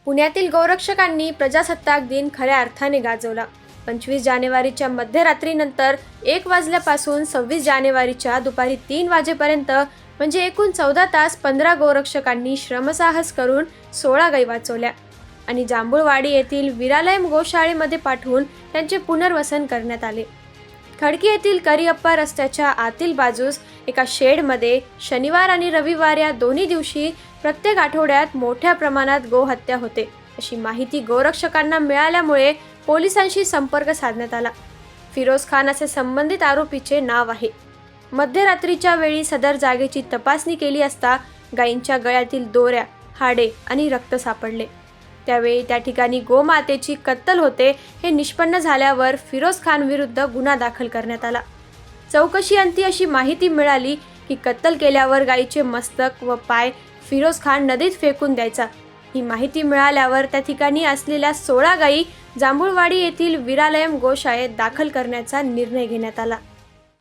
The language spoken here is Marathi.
पुण्यातील गोरक्षकांनी प्रजासत्ताक दिन खऱ्या अर्थाने गाजवला। 25 जानेवारीच्या मध्यरात्रीनंतर 1 वाजल्यापासून 26 जानेवारीच्या दुपारी 3 वाजेपर्यंत म्हणजे एकूण 14 तास 15 गोरक्षकांनी श्रमसाहस करून 16 गायी वाचवल्या आणि जांभूळवाडी येथील विरालयम गोशाळेमध्ये पाठवून त्यांचे पुनर्वसन करण्यात आले। खडकी येथील करिअप्पा रस्त्याच्या आतील बाजूस एका शेडमध्ये शनिवार आणि रविवार या दोन्ही दिवशी प्रत्येक आठवड्यात मोठ्या प्रमाणात गोहत्या होते अशी माहिती गोरक्षकांना मिळाल्यामुळे पोलिसांशी संपर्क साधण्यात आला। फिरोज खान असे संबंधित आरोपीचे नाव आहे। मध्यरात्रीच्या वेळी सदर जागेची तपासणी केली असता गायींच्या गळ्यातील दोऱ्या, हाडे आणि रक्त सापडले। त्यावेळी त्या ठिकाणी गोमातेची कत्तल होते हे निष्पन्न झाल्यावर फिरोज खान विरुद्ध गुन्हा दाखल करण्यात आला। चौकशीअंती अशी माहिती मिळाली की कत्तल केल्यावर गायीचे मस्तक व पाय फिरोज खान नदीत फेकून द्यायचा। ही माहिती मिळाल्यावर त्या ठिकाणी असलेल्या 16 गायी जांभूळवाडी येथील विरालयम गोशाळेत दाखल करण्याचा निर्णय घेण्यात आला।